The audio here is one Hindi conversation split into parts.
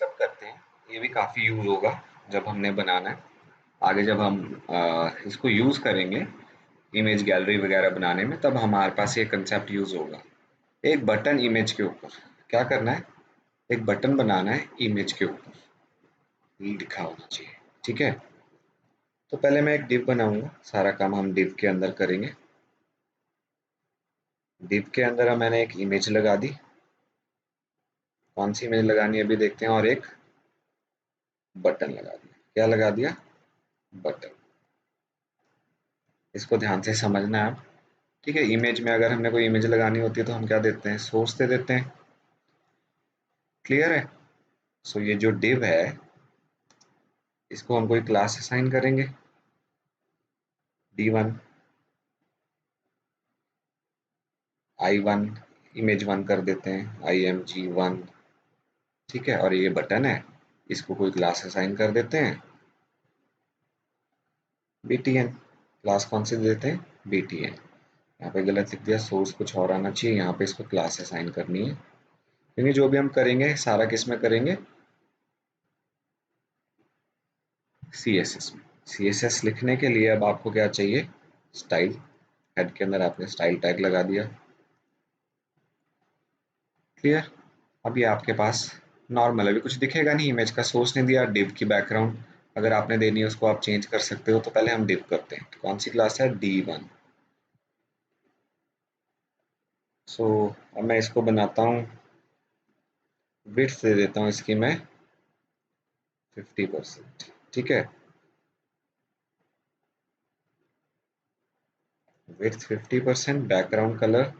स्टेप करते हैं, ये भी काफ़ी यूज़ होगा जब हमने बनाना है। आगे जब हम इसको यूज़ करेंगे इमेज गैलरी वगैरह बनाने में, तब हमारे पास ये कंसेप्ट यूज़ होगा। एक बटन इमेज के ऊपर क्या करना है, एक बटन बनाना है इमेज के ऊपर, ये लिखा होना चाहिए। ठीक है, तो पहले मैं एक डिव बनाऊंगा, सारा काम हम डिव के अंदर करेंगे। डिव के अंदर मैंने एक इमेज लगा दी, कौन सी इमेज लगानी है अभी देखते हैं, और एक बटन लगा दिया। क्या लगा दिया, बटन। इसको ध्यान से समझना है आप। ठीक है, इमेज में अगर हमने कोई इमेज लगानी होती है तो हम क्या देते हैं, सोर्स दे देते हैं। क्लियर है। सो ये जो डिव है इसको हम कोई क्लास असाइन करेंगे, D1 I1 इमेज 1 कर देते हैं, IMG1। ठीक है, और ये बटन है, इसको कोई क्लास असाइन कर देते हैं, BTN। क्लास कौन सी देते हैं, BTN। यहाँ पे गलत लिख दिया, सोर्स कुछ और आना चाहिए, यहाँ पे इसको क्लास असाइन करनी है, क्योंकि जो भी हम करेंगे सारा किस में करेंगे, CSS में। CSS लिखने के लिए अब आपको क्या चाहिए, स्टाइल। हेड के अंदर आपने स्टाइल टैग लगा दिया। क्लियर। अब ये आपके पास नॉर्मल, अभी कुछ दिखेगा नहीं, इमेज का सोर्स नहीं दिया, डिव की बैकग्राउंड अगर आपने देनी है उसको आप चेंज कर सकते हो। तो पहले हम डिव करते हैं, तो कौन सी क्लास है, D1। सो अब मैं इसको बनाता हूँ, विड्थ दे देता हूँ इसकी मैं 50%। ठीक है, विड्थ 50%, बैकग्राउंड कलर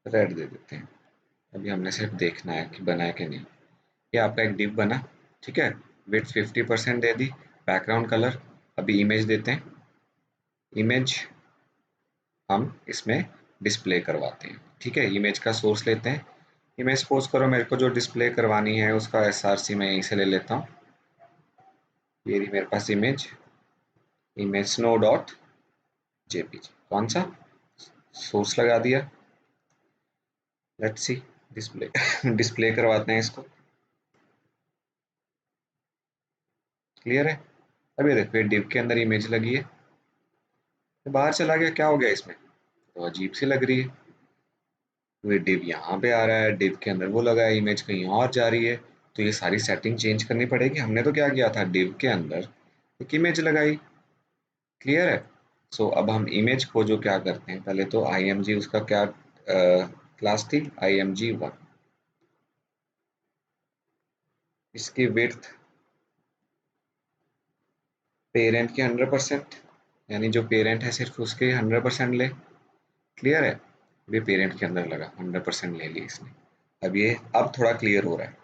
रेड दे देते हैं। अभी हमने सिर्फ देखना है कि बना है कि नहीं। ये आपका एक डिव बना। ठीक है, विड्थ 50% दे दी, बैकग्राउंड कलर। अभी इमेज देते हैं, इमेज हम इसमें डिस्प्ले करवाते हैं। ठीक है, इमेज का सोर्स लेते हैं, इमेज सपोज करो मेरे को जो डिस्प्ले करवानी है उसका SRC मैं यहीं से ले लेता हूँ। ये रही मेरे पास image, image snow dot JPG। कौन सा, सोर्स लगा दिया। लेट्स सी, डिस्प्ले डिस्प्ले करवाते हैं इसको। क्लियर है। अब ये देखो, ये डिव के अंदर इमेज लगी है, तो बाहर चला गया, क्या हो गया इसमें, तो अजीब सी लग रही है। तो ये डिव यहाँ पे आ रहा है, डिव के अंदर वो लगा है, इमेज कहीं और जा रही है। तो ये सारी सेटिंग चेंज करनी पड़ेगी। हमने तो क्या किया था, डिव के अंदर एक इमेज लगाई। क्लियर है। सो अब हम इमेज को जो क्या करते हैं, पहले तो IMG उसका क्या क्लास थी, IMG1। इसकी विड्थ पेरेंट की 100%, यानी जो पेरेंट है सिर्फ उसके 100% ले। क्लियर है। ये पेरेंट के अंदर लगा, 100% ले ली इसने। अब ये अब थोड़ा क्लियर हो रहा है।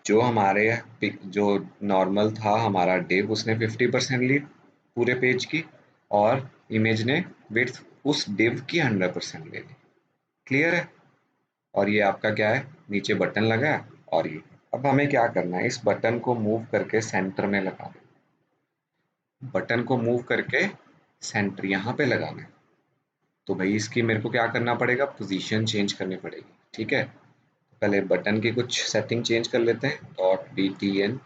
जो हमारे जो नॉर्मल था हमारा डिव, उसने 50% ली पूरे पेज की, और इमेज ने विड्थ उस डिव की 100% ले ली। क्लियर है। और ये आपका क्या है, नीचे बटन लगा है। और ये अब हमें क्या करना है, इस बटन को मूव करके सेंटर में लगा दें, बटन को मूव करके सेंटर यहाँ पे लगाना है। तो भाई इसकी मेरे को क्या करना पड़ेगा, पोजीशन चेंज करनी पड़ेगी। ठीक है, पहले बटन की कुछ सेटिंग चेंज कर लेते हैं, .btn।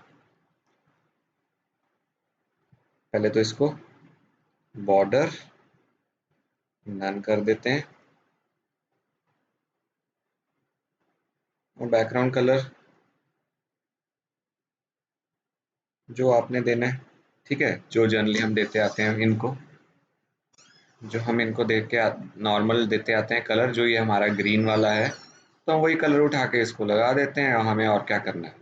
पहले तो इसको बॉर्डर नन कर देते हैं, और बैकग्राउंड कलर जो आपने देना है। ठीक है, जो जनरली हम देते आते हैं इनको, जो हम इनको देख के नॉर्मल देते आते हैं कलर, जो ये हमारा ग्रीन वाला है, तो हम वही कलर उठा के इसको लगा देते हैं, और हमें और क्या करना है।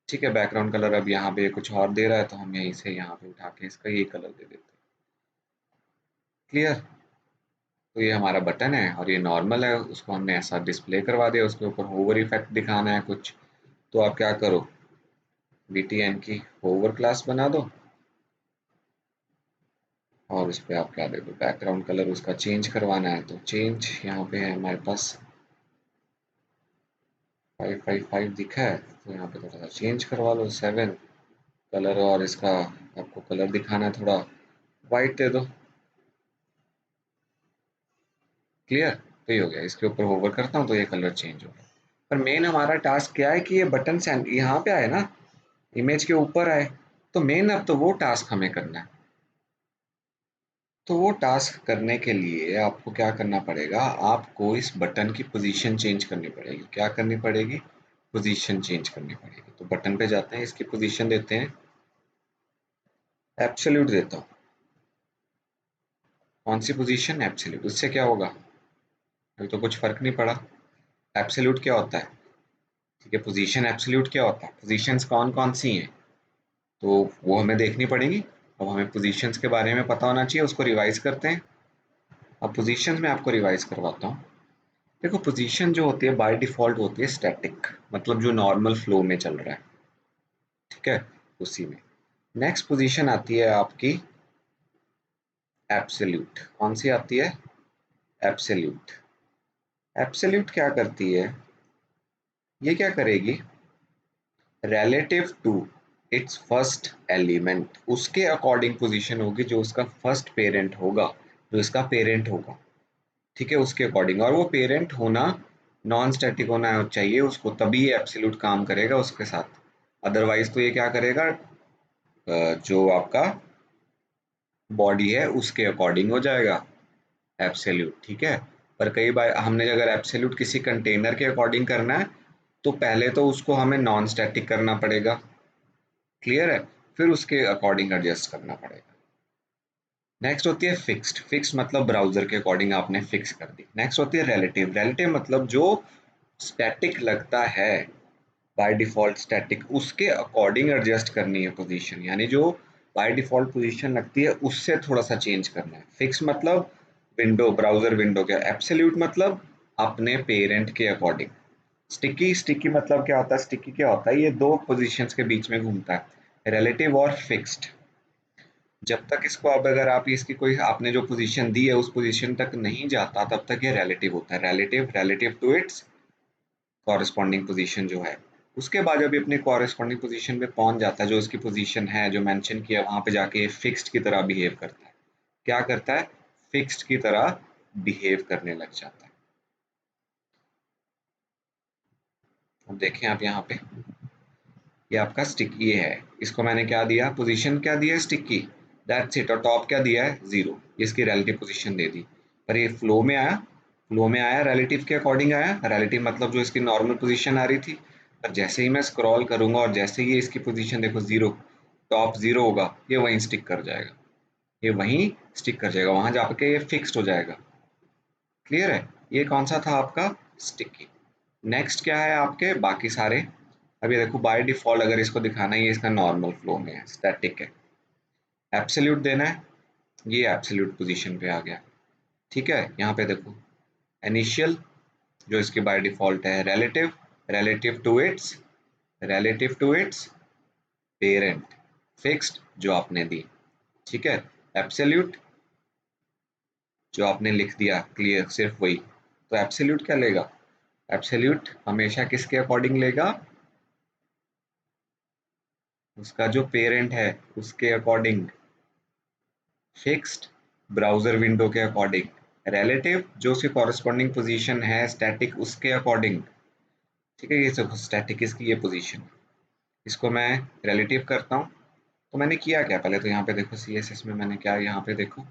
ठीक है, बैकग्राउंड कलर अब यहाँ पे कुछ और दे रहा है, तो हम यहीं से यहाँ पे उठा के इसका ये कलर दे देते हैं। क्लियर। तो ये हमारा बटन है, और ये नॉर्मल है, उसको हमने ऐसा डिस्प्ले करवा दिया, उसके ऊपर होवर इफेक्ट दिखाना है कुछ। तो आप क्या करो, BTN की होवर क्लास बना दो, और उस पर आप क्या दे दो, बैकग्राउंड कलर उसका चेंज करवाना है, तो चेंज यहाँ पे है हमारे पास 555 दिखा है, तो यहाँ पे थोड़ा सा चेंज करवा लो 7 कलर, और इसका आपको कलर दिखाना है, थोड़ा वाइट दे दो। क्लियर। तो ये हो गया, इसके ऊपर होवर करता हूँ तो ये कलर चेंज हो गया। पर मेन हमारा टास्क क्या है कि ये बटन यहाँ पे आए ना, इमेज के ऊपर आए, तो मेन अब तो वो टास्क हमें करना है। तो वो टास्क करने के लिए आपको क्या करना पड़ेगा, आपको इस बटन की पोजीशन चेंज करनी पड़ेगी। क्या करनी पड़ेगी? पोजीशन चेंज करनी पड़ेगी। तो बटन पे जाते हैं, इसकी पोजीशन देते हैं एब्सोल्यूट देता हूँ। कौन सी पोजीशन? एब्सोल्यूट। उससे क्या होगा? अभी तो कुछ फर्क नहीं पड़ा। एब्सोल्यूट क्या होता है? ठीक है, पोजीशन एब्सोल्यूट क्या होता है? पोजीशंस कौन कौन सी हैं, तो वो हमें देखनी पड़ेगी। अब हमें पोजीशंस के बारे में पता होना चाहिए, उसको रिवाइज करते हैं। अब पोजीशंस में आपको रिवाइज करवाता हूँ। देखो, पोजीशन जो होती है बाय डिफॉल्ट होती है स्टैटिक, मतलब जो नॉर्मल फ्लो में चल रहा है, ठीक है, उसी में। नेक्स्ट पोजीशन आती है आपकी एब्सोल्यूट। कौन सी आती है? एब्सोल्यूट। एब्सोल्यूट क्या करती है? ये क्या करेगी? Relative to its first element, उसके अकॉर्डिंग पोजीशन होगी, जो उसका फर्स्ट पेरेंट होगा, जो इसका पेरेंट होगा, ठीक है, उसके अकॉर्डिंग। और वो पेरेंट होना नॉन स्टैटिक होना चाहिए उसको, तभी ये एब्सोल्यूट काम करेगा उसके साथ। अदरवाइज तो ये क्या करेगा, जो आपका बॉडी है उसके अकॉर्डिंग हो जाएगा एब्सोल्यूट, ठीक है। पर कई बार हमने अगर एब्सोल्यूट किसी कंटेनर के अकॉर्डिंग करना है, तो पहले तो उसको हमें नॉन स्टैटिक करना पड़ेगा, क्लियर है, फिर उसके अकॉर्डिंग एडजस्ट करना पड़ेगा। नेक्स्ट होती है फिक्स्ड। फिक्स मतलब ब्राउजर के अकॉर्डिंग आपने फिक्स कर दी। नेक्स्ट होती है रिलेटिव। रिलेटिव मतलब जो स्टैटिक लगता है, बाय डिफॉल्ट स्टैटिक, उसके अकॉर्डिंग एडजस्ट करनी है पोजीशन, यानी जो बाय डिफॉल्ट पोजीशन लगती है उससे थोड़ा सा चेंज करना है। फिक्स मतलब विंडो, ब्राउजर विंडो के। एब्सोल्यूट मतलब अपने पेरेंट के अकॉर्डिंग। स्टिकी, स्टिकी मतलब क्या होता है? स्टिकी क्या होता है? ये दो पोजीशंस के बीच में घूमता है, रिलेटिव और फिक्स्ड। जब तक इसको, अब अगर आप इसकी कोई आपने जो पोजीशन दी है उस पोजीशन तक नहीं जाता, तब तक ये रिलेटिव होता है। Relative, relative to its corresponding position जो है। उसके बाद जब ये अपने कॉरेस्पॉन्डिंग पोजीशन पे पहुंच जाता है, जो इसकी पोजीशन है जो मेंशन किया, वहां पे जाके फिक्स्ड की तरह बिहेव करता है। क्या करता है? फिक्स्ड की तरह बिहेव करने लग जाता है। अब देखें आप यहाँ पे, ये आपका स्टिकी है, इसको मैंने क्या दिया? पोजीशन क्या दिया है? स्टिकी। That's it. और टॉप क्या दिया है? 0। इसकी रिलेटिव पोजीशन दे दी। पर ये फ्लो में आया, फ्लो में आया रिलेटिव के अकॉर्डिंग आया। रिलेटिव मतलब जो इसकी नॉर्मल पोजीशन आ रही थी। पर जैसे ही मैं स्क्रॉल करूंगा और जैसे ही इसकी पोजीशन देखो 0, टॉप 0 होगा, ये वहीं स्टिक कर जाएगा, ये वहीं स्टिक कर जाएगा, वहां जाके ये फिक्स्ड हो जाएगा। क्लियर है? ये कौन सा था आपका? स्टिकी। नेक्स्ट क्या है आपके बाकी सारे? अभी देखो, बाय डिफॉल्ट अगर इसको दिखाना है, ये इसका नॉर्मल फ्लो में है, स्टैटिक है। एब्सोल्यूट देना है, ये एब्सोल्यूट पोजीशन पे आ गया, ठीक है। यहाँ पे देखो, इनिशियल जो इसकी बाय डिफॉल्ट है, relative, relative to its, relative to its parent, fixed जो आपने दी, ठीक है। एब्सोल्यूट जो आपने लिख दिया, क्लियर, सिर्फ वही। तो एब्सोल्यूट क्या लेगा? एब्सोल्यूट हमेशा किसके अकॉर्डिंग लेगा? उसका जो पेरेंट है उसके अकॉर्डिंग। फिक्स्ड ब्राउजर विंडो के अकॉर्डिंग। रिलेटिव जो उसकी कॉरेस्पॉन्डिंग पोजीशन है स्टैटिक, उसके अकॉर्डिंग, ठीक है। ये सब स्टैटिक इसकी ये पोजीशन, इसको मैं रिलेटिव करता हूँ। तो मैंने किया क्या? पहले तो यहाँ पे देखो, CSS में मैंने क्या, यहाँ पे देखो,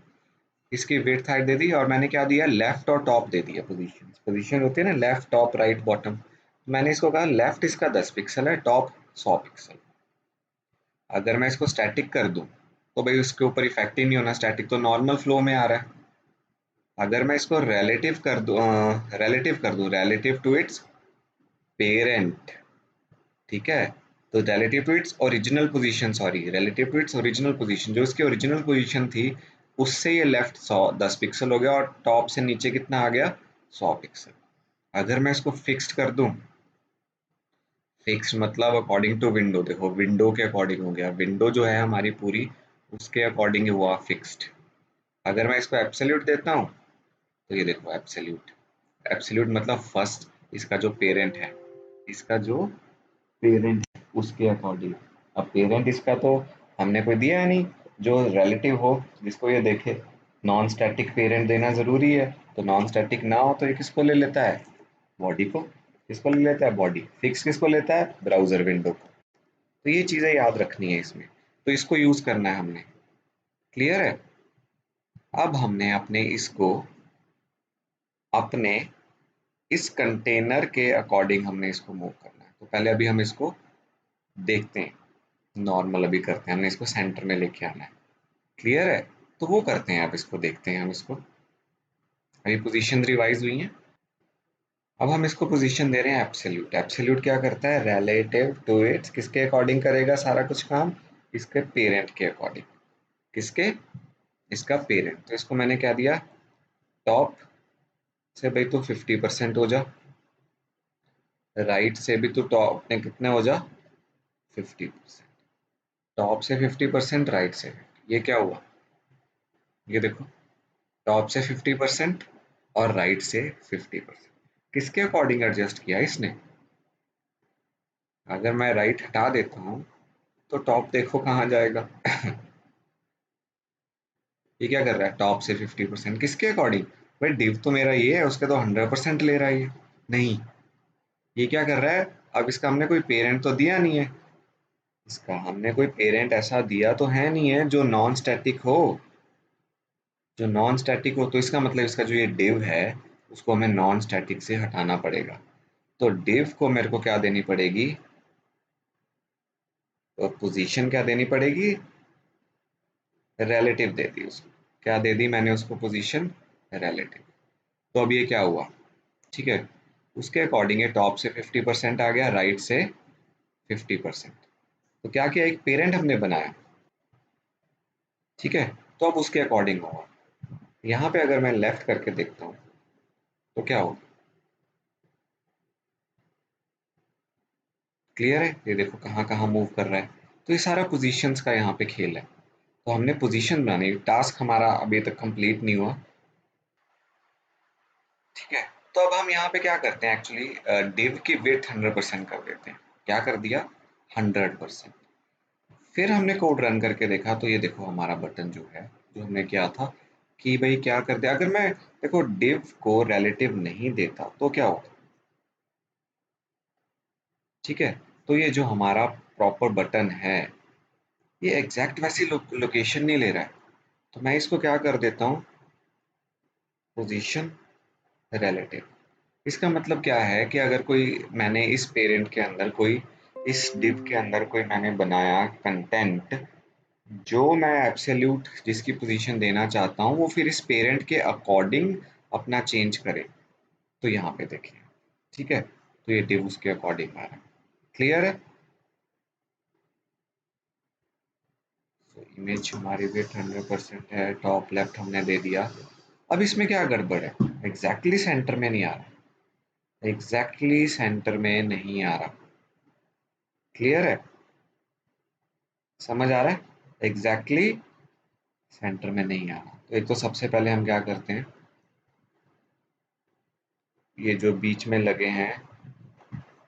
इसकी विड्थ हाइट दे दी, और मैंने क्या दिया? लेफ्ट और टॉप दे दिया। पोजीशन, पोजीशन होती है ना, लेफ्ट, टॉप, राइट, बॉटम। मैंने इसको कहा लेफ्ट इसका 10 पिक्सल है, टॉप 100 पिक्सल। अगर मैं इसको स्टैटिक कर दूं, तो भाई उसके ऊपर इफेक्ट ही नहीं होना, स्टैटिक तो नॉर्मल फ्लो में आ रहा है। अगर मैं इसको रिलेटिव कर दूं, रिलेटिव टू इट्स पेरेंट, ठीक है, तो relative to its original position, sorry, relative to its original position, जो इसकी ओरिजिनल पोजीशन थी उससे ये लेफ्ट 10 पिक्सल हो गया, और टॉप से नीचे कितना आ गया? 100 पिक्सल। अगर मैं इसको फिक्स्ड कर दूं, फिक्स्ड मतलब अकॉर्डिंग टू विंडो, देखो विंडो के अकॉर्डिंग हो गया, विंडो जो है हमारी पूरी, उसके अकॉर्डिंग हुआ फिक्स्ड। अगर मैं इसको एब्सोल्यूट देता हूँ, तो ये देखो एब्सोल्यूट, एब्सोल्यूट मतलब फर्स्ट, इसका जो पेरेंट है, इसका जो पेरेंट है उसके अकॉर्डिंग। अब पेरेंट इसका तो हमने कोई दिया है नहीं जो रिलेटिव हो, जिसको ये देखे। नॉन स्टैटिक पेरेंट देना जरूरी है, तो नॉन स्टैटिक ना हो तो ये किसको ले लेता है, बॉडी को। किसको ले लेता है, बॉडी। फिक्स किसको लेता है, ब्राउजर विंडो को। तो ये चीजें याद रखनी है इसमें, तो इसको यूज करना है हमने। क्लियर है। अब हमने अपने इसको अपने इस कंटेनर के अकॉर्डिंग हमने इसको मूव करना है। तो पहले अभी हम इसको देखते हैं, नॉर्मल अभी करते हैं, हमने इसको सेंटर में लेके आना है। क्लियर है। तो वो करते हैं, आप इसको देखते हैं हम इसको। अभी पोजीशन रिवाइज हुई है। अब हम इसको पोजीशन दे रहे हैं एब्सोल्यूट। एब्सोल्यूट क्या करता है, रिलेटिव टू इट्स, किसके अकॉर्डिंग करेगा सारा कुछ काम, इसके पेरेंट के अकॉर्डिंग। किसके, इसका पेरेंट। तो इसको मैंने क्या दिया, टॉप से भाई तो 50% हो जा, राइट से भी तो टॉप ने कितने हो जा, 50%। टॉप से 50%, राइट से 50। ये क्या हुआ, ये देखो, टॉप से 50% और राइट से 50%। किसके अकॉर्डिंग एडजस्ट किया इसने। अगर मैं राइट हटा देता हूँ तो टॉप देखो कहाँ जाएगा। ये क्या कर रहा है, टॉप से 50%, किसके अकॉर्डिंग, भाई डिव तो मेरा ये है, उसके तो 100% ले रहा है ये। नहीं, ये क्या कर रहा है, अब इसका हमने कोई पेरेंट तो दिया नहीं है, इसका हमने कोई पेरेंट ऐसा दिया तो है नहीं है जो नॉन स्टैटिक हो। जो नॉन स्टैटिक हो तो इसका मतलब इसका जो ये डिव है उसको हमें नॉन स्टैटिक से हटाना पड़ेगा। तो डिव को मेरे को क्या देनी पड़ेगी, तो पोजीशन क्या देनी पड़ेगी, रिलेटिव दे दी उसको। क्या दे दी मैंने उसको, पोजीशन रिलेटिव। तो अब ये क्या हुआ, ठीक है, उसके अकॉर्डिंग है, टॉप से 50% आ गया, राइट से 50%। तो क्या किया, एक पेरेंट हमने बनाया। ठीक है, तो अब उसके अकॉर्डिंग होगा। यहाँ पे अगर मैं लेफ्ट करके देखता हूँ तो क्या होगा, क्लियर है, ये देखो कहाँ कहाँ मूव कर रहा है। तो ये सारा पोजीशंस का यहाँ पे खेल है। तो हमने पोजीशन बनानी, टास्क हमारा अभी तक कंप्लीट नहीं हुआ। ठीक है, तो अब हम यहाँ पे क्या करते हैं, एक्चुअली डिव की विड्थ 100% कर देते हैं। क्या कर दिया, 100%। फिर हमने कोड रन करके देखा तो ये देखो हमारा बटन जो है, जो हमने किया था कि भाई क्या कर दिया, अगर मैं देखो डिव को रिलेटिव नहीं देता तो क्या होगा। ठीक है, तो ये जो हमारा प्रॉपर बटन है ये एग्जैक्ट वैसी लोकेशन नहीं ले रहा है। तो मैं इसको क्या कर देता हूँ, पोजीशन रिलेटिव। इसका मतलब क्या है कि अगर कोई, मैंने इस पेरेंट के अंदर कोई, इस डिव के अंदर कोई मैंने बनाया कंटेंट, जो मैं एब्सोल्यूट जिसकी पोजीशन देना चाहता हूँ वो फिर इस पेरेंट के अकॉर्डिंग अपना चेंज करे। तो यहाँ पे देखिए, ठीक है, तो ये डिव उसके अकॉर्डिंग आ रहा है। क्लियर है। तो इमेज हमारी विड्थ 100% है, टॉप लेफ्ट हमने दे दिया। अब इसमें क्या गड़बड़ है, एग्जैक्टली सेंटर में नहीं आ रहा, एग्जैक्टली सेंटर में नहीं आ रहा। क्लियर है, समझ आ रहा है, एग्जैक्टली सेंटर में नहीं आ रहा। तो एक तो सबसे पहले हम क्या करते हैं, ये जो बीच में लगे हैं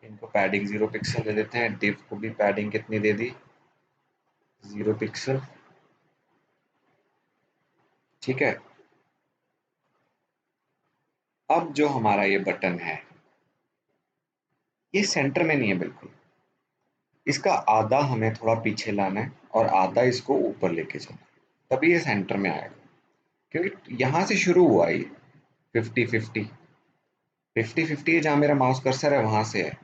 इनको पैडिंग 0 पिक्सल दे देते हैं। डिव को भी पैडिंग कितनी दे दी, 0 पिक्सल। ठीक है, अब जो हमारा ये बटन है ये सेंटर में नहीं है बिल्कुल, इसका आधा हमें थोड़ा पीछे लाना है और आधा इसको ऊपर लेके जाना है, तभी ये सेंटर में आएगा। क्योंकि यहाँ से शुरू हुआ ये 50-50, 50-50 जहाँ मेरा माउस कर्सर है वहां से है।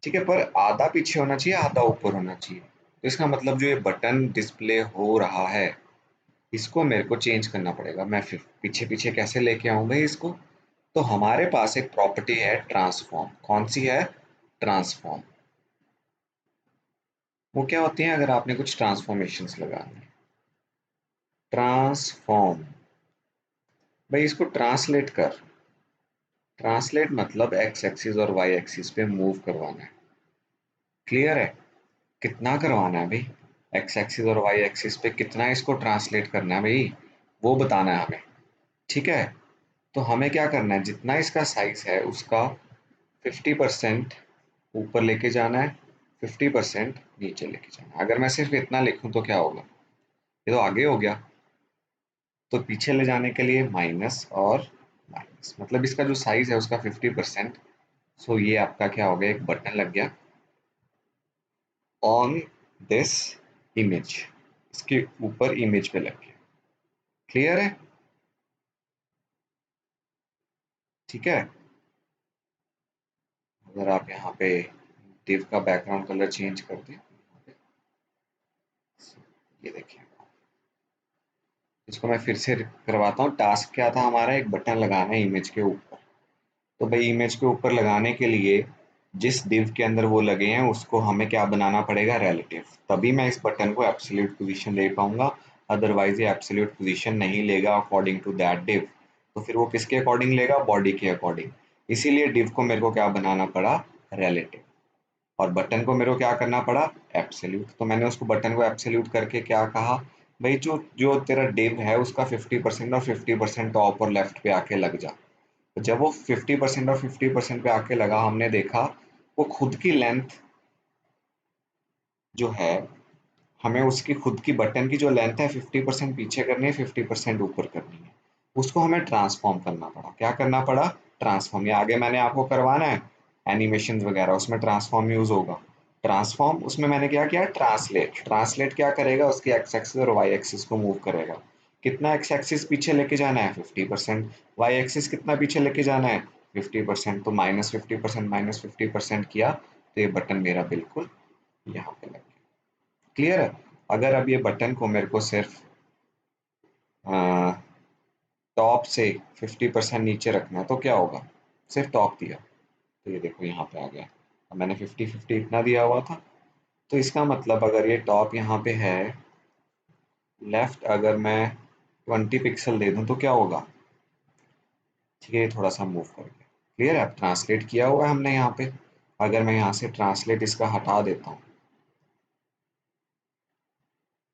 ठीक है, पर आधा पीछे होना चाहिए, आधा ऊपर होना चाहिए। तो इसका मतलब जो ये बटन डिस्प्ले हो रहा है इसको मेरे को चेंज करना पड़ेगा। मैं फिर पीछे पीछे कैसे लेके आऊं भाई इसको। तो हमारे पास एक प्रॉपर्टी है ट्रांसफॉर्म। कौन सी है, ट्रांसफॉर्म। वो क्या होती है, अगर आपने कुछ ट्रांसफॉर्मेशंस लगानी है, ट्रांसफॉर्म, भाई इसको ट्रांसलेट कर। ट्रांसलेट मतलब एक्स एक्सिस और वाई एक्सिस पे मूव करवाना है। क्लियर है, कितना करवाना है भाई, एक्स एक्सिस और वाई एक्सिस पे कितना इसको ट्रांसलेट करना है भाई, वो बताना है हमें। ठीक है, तो हमें क्या करना है, जितना इसका साइज है उसका 50% ऊपर लेके जाना है, 50% नीचे लेके जाना है। अगर मैं सिर्फ इतना लिखूं तो क्या होगा, ये तो आगे हो गया। तो पीछे ले जाने के लिए माइनस और माइनस, मतलब इसका जो साइज है उसका 50%। सो ये आपका क्या हो गया, एक बटन लग गया ऑन दिस इमेज, इसके ऊपर इमेज पे लग गया। क्लियर है? ठीक है। अगर आप यहाँ पे div का बैकग्राउंड कलर चेंज कर दें, ये देखिए, इसको मैं फिर से करवाता हूँ। टास्क क्या था हमारा, एक बटन लगाना है इमेज के ऊपर। तो भाई इमेज के ऊपर लगाने के लिए जिस div के अंदर वो लगे हैं उसको हमें क्या बनाना पड़ेगा, रिलेटिव, तभी मैं इस बटन को एब्सोल्यूट पोजीशन दे पाऊंगा। अदरवाइज ये एब्सोल्यूट पोजीशन नहीं लेगा अकॉर्डिंग टू दैट div। तो फिर वो किसके अकॉर्डिंग लेगा, बॉडी के अकॉर्डिंग। इसीलिए div को मेरे को क्या बनाना पड़ा, रिलेटिव। और बटन को मेरे को क्या करना पड़ा, एब्सोल्यूट। तो मैंने उसको बटन को एब्सोल्यूट करके क्या कहा, भाई जो जो तेरा div है उसका 50% और 50% टॉप और लेफ्ट पे आके लग जा। तो जब वो 50% और 50% पे आके लगा, हमने देखा वो खुद की लेंथ जो है, हमें उसकी खुद की बटन की जो लेंथ है 50% पीछे करनी है, 50% ऊपर करनी है। उसको हमें ट्रांसफॉर्म करना पड़ा। क्या करना पड़ा, ट्रांसफॉर्म। ये आगे मैंने आपको करवाना है एनिमेशन वगैरह, उसमें ट्रांसफॉर्म यूज होगा। ट्रांसफॉर्म उसमें मैंने क्या किया, ट्रांसलेट। ट्रांसलेट क्या करेगा, उसकी एक्स एक्सिस और वाई एक्सिस को मूव करेगा। कितना एक्स एक्सिस पीछे लेके जाना है, 50%। वाई एक्सिस कितना पीछे लेके जाना है, 50%। तो -50% -50% किया, तो ये बटन मेरा बिल्कुल यहाँ पे लग गया। क्लियर है? अगर अब ये बटन को मेरे को सिर्फ टॉप से 50% नीचे रखना है तो क्या होगा, सिर्फ टॉप दिया तो ये देखो यहाँ पे आ गया। अब मैंने 50-50 इतना दिया हुआ था, तो इसका मतलब अगर ये टॉप यहाँ पे है, लेफ्ट अगर मैं 20 पिक्सल दे दूं तो क्या होगा, ठीक है, ये थोड़ा सा मूव कर गया। क्लियर है? अब ट्रांसलेट किया हुआ है हमने यहाँ पे। अगर मैं यहाँ से ट्रांसलेट इसका हटा देता हूँ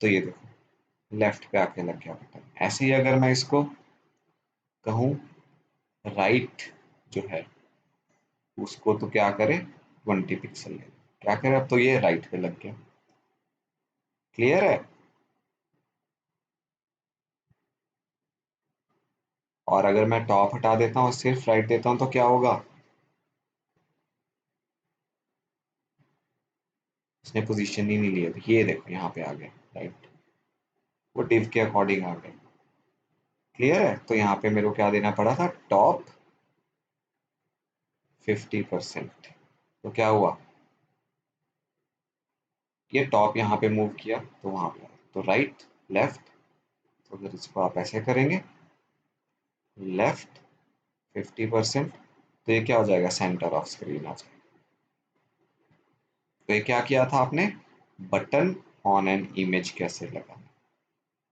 तो ये देखो लेफ्ट पे आके लग गया बटन। ऐसे ही अगर मैं इसको कहूँ राइट जो है उसको, तो क्या करे, 20 पिक्सल ले, क्या करे, अब तो ये राइट पे लग गया। क्लियर है? और अगर मैं टॉप हटा देता हूँ सिर्फ राइट देता हूँ तो क्या होगा, इसने पोजीशन ही नहीं ली। अब ये देखो यहाँ पे आ गया राइट, वो डिव के अकॉर्डिंग आ गया। क्लियर है? तो यहाँ पे मेरे को क्या देना पड़ा था, टॉप 50%। तो क्या हुआ, ये टॉप यहाँ पे मूव किया तो वहां पे आया। तो राइट लेफ्ट, तो अगर इसको आप ऐसे करेंगे, लेफ्ट 50%, तो ये क्या हो जाएगा, सेंटर ऑफ स्क्रीन आ जाएगा। तो ये क्या किया था आपने, बटन ऑन एन इमेज कैसे लगाना।